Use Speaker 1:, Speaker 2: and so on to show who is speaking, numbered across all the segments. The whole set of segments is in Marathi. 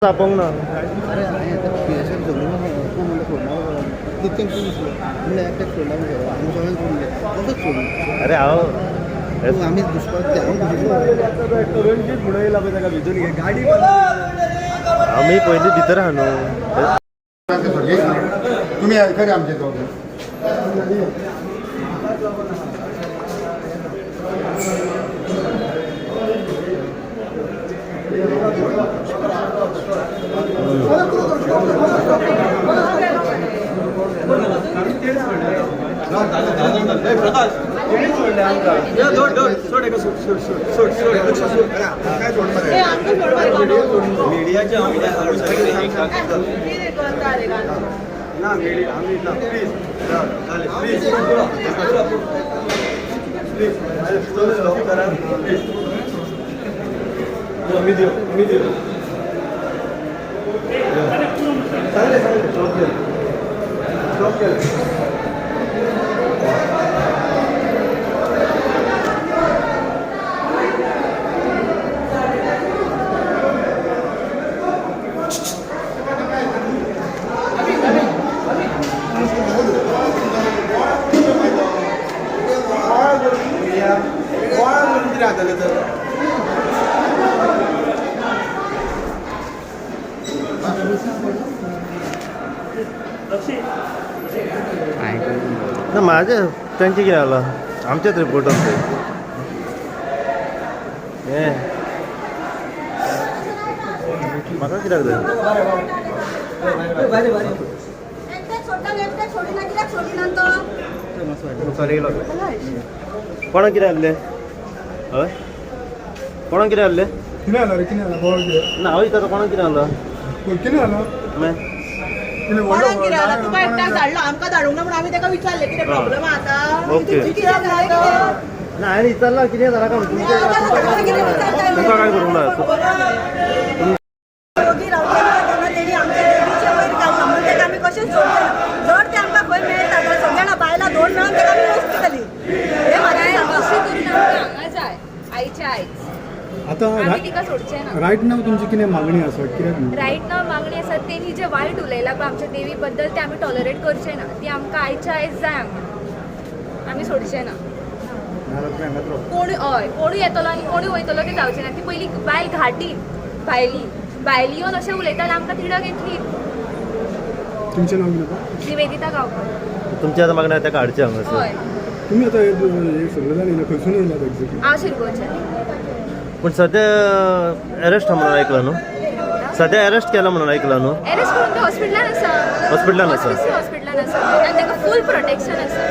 Speaker 1: आपण ना
Speaker 2: अरे आहे आता PSF जगलो तो म्हणलं सोडणार तिथं म्हणलं एकट्यात सोडला आम्ही सगळ्यांनी सोडले तसंच सोडलं.
Speaker 1: अरे आहो
Speaker 2: मग आम्ही दुष्काळ गाडी
Speaker 1: आम्ही पहिले भितर राहनो
Speaker 2: तुम्ही खरे आमचे
Speaker 1: ना माझे त्यांचे किती आला आमच्याच रिपोर्ट होते हे म्हाका कित्याक जाय कोणाक कितें आहले हय कोणाक कितें आहले
Speaker 2: किने आला रे किने आला बॉल किने
Speaker 1: ना हांव विचारता कोणाक कितें आहलो
Speaker 2: किने आला
Speaker 1: मागीर
Speaker 3: कोणाक कितें आला तुका एकट्याक धाडलो आमकां धाडूंक ना म्हणून आमी ताका विचारलें कितें प्रॉब्लेम आतां
Speaker 1: ओके ना हांवें विचारला कितें जालां काय तुमकां काय करूंक ना
Speaker 3: कशें जर ते आमकां खंय मेळटा जाल्यार सगळ्यांना बायलां दोन मेळून ताका आमी वस्तली हे
Speaker 4: हांगा जाय आईच्या आईच
Speaker 2: आता
Speaker 4: आमी तिका सोडचें ना.
Speaker 2: रायट नाव तुमची कितें मागणी आसा कित्याक
Speaker 4: रायट नाव मागणी आसा तेणी जे वायट उलयला पळय आमच्या देवी बद्दल ते आमी टॉलरेट करचे ना. ती आमकां आयच्या आयज जाय हांगा आमी सोडचे ना. कोण हय कोणूय येतलो आनी कोणूय वयतलो ते जावचें ना. ती पयली बायल घाटी भायली येवन अशें उलयता जाल्यार आमकां तिडक येतली.
Speaker 2: तुमचें नाव कितें
Speaker 4: निवेदिता गांवकर.
Speaker 1: तुमच्या आतां मागणी ताका हाडचें हांगासर
Speaker 4: हय
Speaker 2: तुम्ही आता हे सगळं जालें खंयसून येयला एक्झॅक्टली
Speaker 4: हांव शिरगोवचें.
Speaker 1: पण सध्या अरेस्ट म्हणून ऐकला न्हू सध्या अरेस्ट केला म्हणून ऐकला न्हू
Speaker 4: एरेस्ट करून ते हॉस्पिटलान आसा.
Speaker 1: हॉस्पिटलान आसा.
Speaker 4: हॉस्पिटलान आसा आनी ताका फूल प्रोटेक्शन आसा.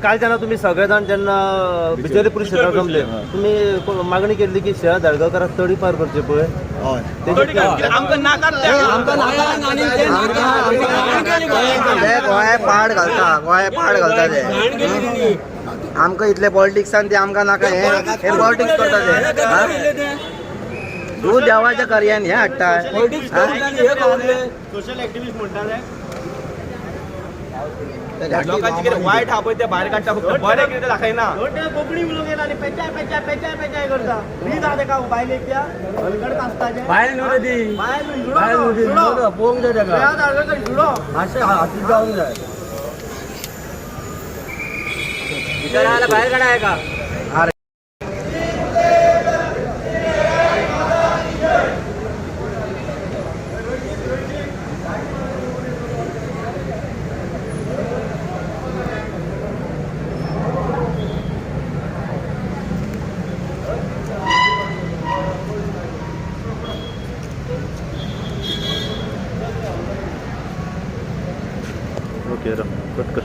Speaker 1: काल जेन्ना तुम्ही सगळेजाण जेन्ना बिचोली पुलीस स्टेशनार जमले तुम्ही मागणी केल्ली की शहर धाडगांवकाराक तडी पार करचे पळय
Speaker 5: गोंया पाड घालता ते आमकां इतले पॉलिटिक्सान ते आमकां नाका हे पॉलिटिक्स करता ते तूं देवाच्या कार्यान हे हाडटा
Speaker 6: सोशल ऍक्टिव्हिस्ट म्हणटाले लोकांची कितें वायट आहा पळय ते भायर काडटा फक्त बरें कितें ते दाखयना. कोंकणी उलोवंक येयला आनी पेचाय पेचाय पेचाय पेचाय करता. फ्री जा तेका बायलेक त्या हलगड कास्ताचे
Speaker 5: बायल न्हू ती
Speaker 6: बायल
Speaker 5: पळोवंक जाय ताका
Speaker 6: जुडो
Speaker 5: मातशें हातीक जावंक जाय भितर आयला भायर काडाय का
Speaker 1: ओके कट कर.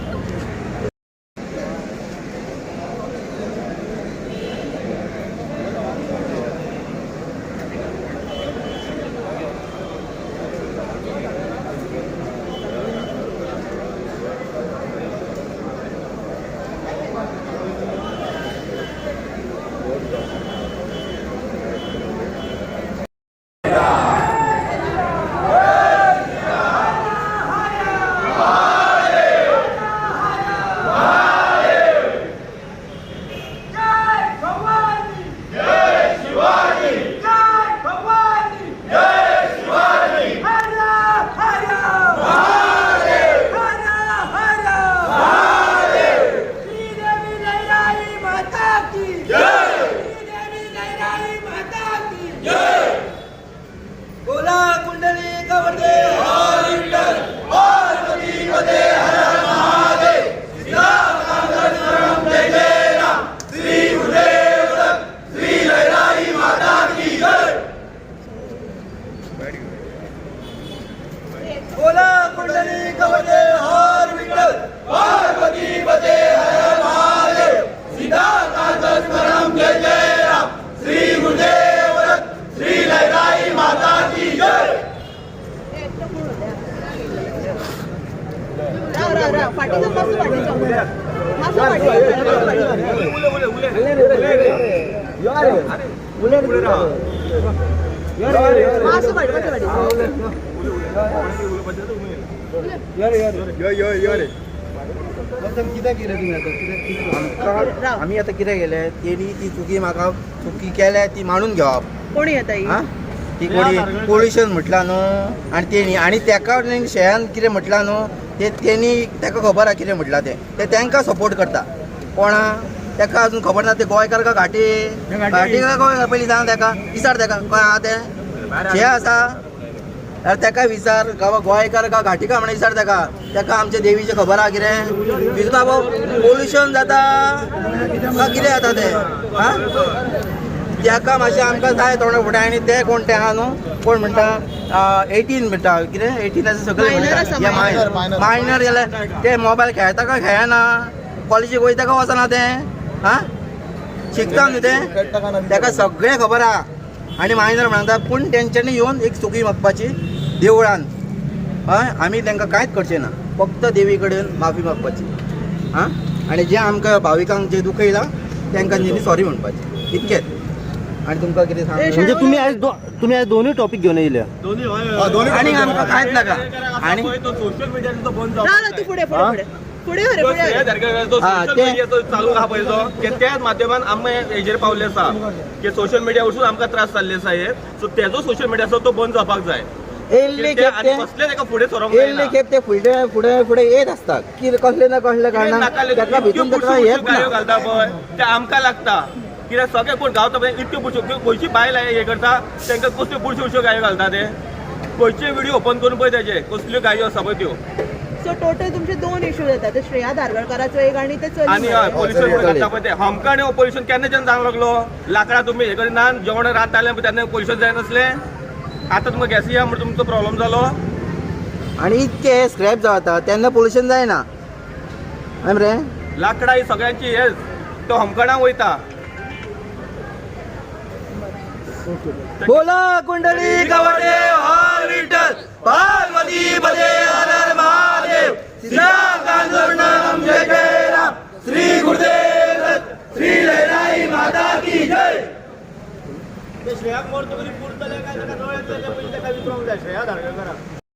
Speaker 3: फाटीचं मासू फाटीचं मासू फाटी मासू फाटी
Speaker 2: कित्याक कितें तुमी आतां कित्याक
Speaker 5: आमी आतां कितें केलें तेणी ती चुकी म्हाका चुकी केल्या ती मानून घेवप
Speaker 3: कोणी येता ही
Speaker 5: हा ती कोणी पोल्युशन म्हटलां न्हू आनी तेणी आनी तेका शेयान कितें म्हटलां न्हू ते तेणी तेका खबर आहा कितें म्हटलां ते तांकां सपोर्ट करता कोणा तेका अजून खबर ना ते गोंयकार का घाटी घाटी काय गोंय पयलीं सांग तेका विचार तेका खंय आहा ते शे आसा जाल्यार तेका विचार गांवा गोंयकार का घाटी का म्हणून विचार तेका आमच्या देवीचें खबर आहा कितें विचार पोल्युशन जाता का कितें जाता ते हा तेका मातशें आमकां जाय थोडे फुडें आनी ते कोण ते आहा न्हू कोण म्हणटा 18 म्हणटा कितें 18 सगळें म्हणटा मायनर जाल्यार ते मोबायल खेळटा काय खेळना कॉलेजीक वयता का वचना ते हा शिकता न्हू ते तेका सगळें खबर आहा आनी मायनर म्हणटा पूण तेंच्यांनी येवन एक चुकी मागपाची देवळान हय आमी तांकां कांयच करचें ना फक्त देवी कडेन माफी मागपाची हां आनी जे आमकां भाविकांक जे दुखयलां तांकां तेणी सॉरी म्हणपाचें इतकेंच आनी तुमकां कितें सांग
Speaker 1: म्हणजे तुम्ही आज दोन्ही टॉपिक घेऊन येयल्या
Speaker 5: आनी आमकां कांयच नाका आनी
Speaker 6: सोशल मिडियाचो बंद
Speaker 3: तू पुढे पुढे पुढे पुढे पुढे
Speaker 6: सोशल मिडियाचो चालू आहा पळय तो त्याच माध्यमान आमी हेजेर पावले आसा की सोशल मिडिया वरसून आमकां त्रास जाल्ले आसा हे सो तेजो सोशल मिडियाचो तो बंद जावपाक जाय
Speaker 5: येयल्ले खेप
Speaker 6: आनी कसले ताका फुडें सरोंक
Speaker 5: येयल्ले खेप ते फुडें फुडें फुडें येत आसता कितें कसले ना कसले कारणान तेका भितून तेका हेच ना
Speaker 6: घालता पळय ते आमकां लागता कित्याक सगळे कोण गावता पळय इतक्यो बुरश्यो खंयची बायल हे करता तांकां कसल्यो बुरश्यो गायो घालता ते खंयचे व्हिडिओ ओपन करून पळय तेजे कसल्यो गायो आसा पळय त्यो
Speaker 3: सो टोटल तुमचे दोन इश्यू येतात ते श्रेया धारगळकराचो एक आणि ते
Speaker 6: आणि पोल्युशन घालता पळय ते हमकाणे हो पोल्युशन केन्नाच्यान जावंक लागलो लाकडां तुमी हे करिना जेवण रांदताले तेन्ना पोल्युशन जायनासलें आतां तुमकां गॅस या म्हणून तुमचो प्रॉब्लेम जालो
Speaker 5: आनी इतके स्क्रॅप जाता तेन्ना पोल्युशन जायना रे
Speaker 6: लाकडां ही सगळ्यांची हे तो हमकाणां वयता
Speaker 5: बोला कुंडली कवटे हर विठ्ठल पार्वती पदे हर हर महादेव श्री गुरुदेव श्री लहराई माता की जय
Speaker 6: श्रेयाक मोर तरी पुरतले काय ताका डोळ्यातले पयलीं ताका विचारूंक जाय श्रेया धारगळकराक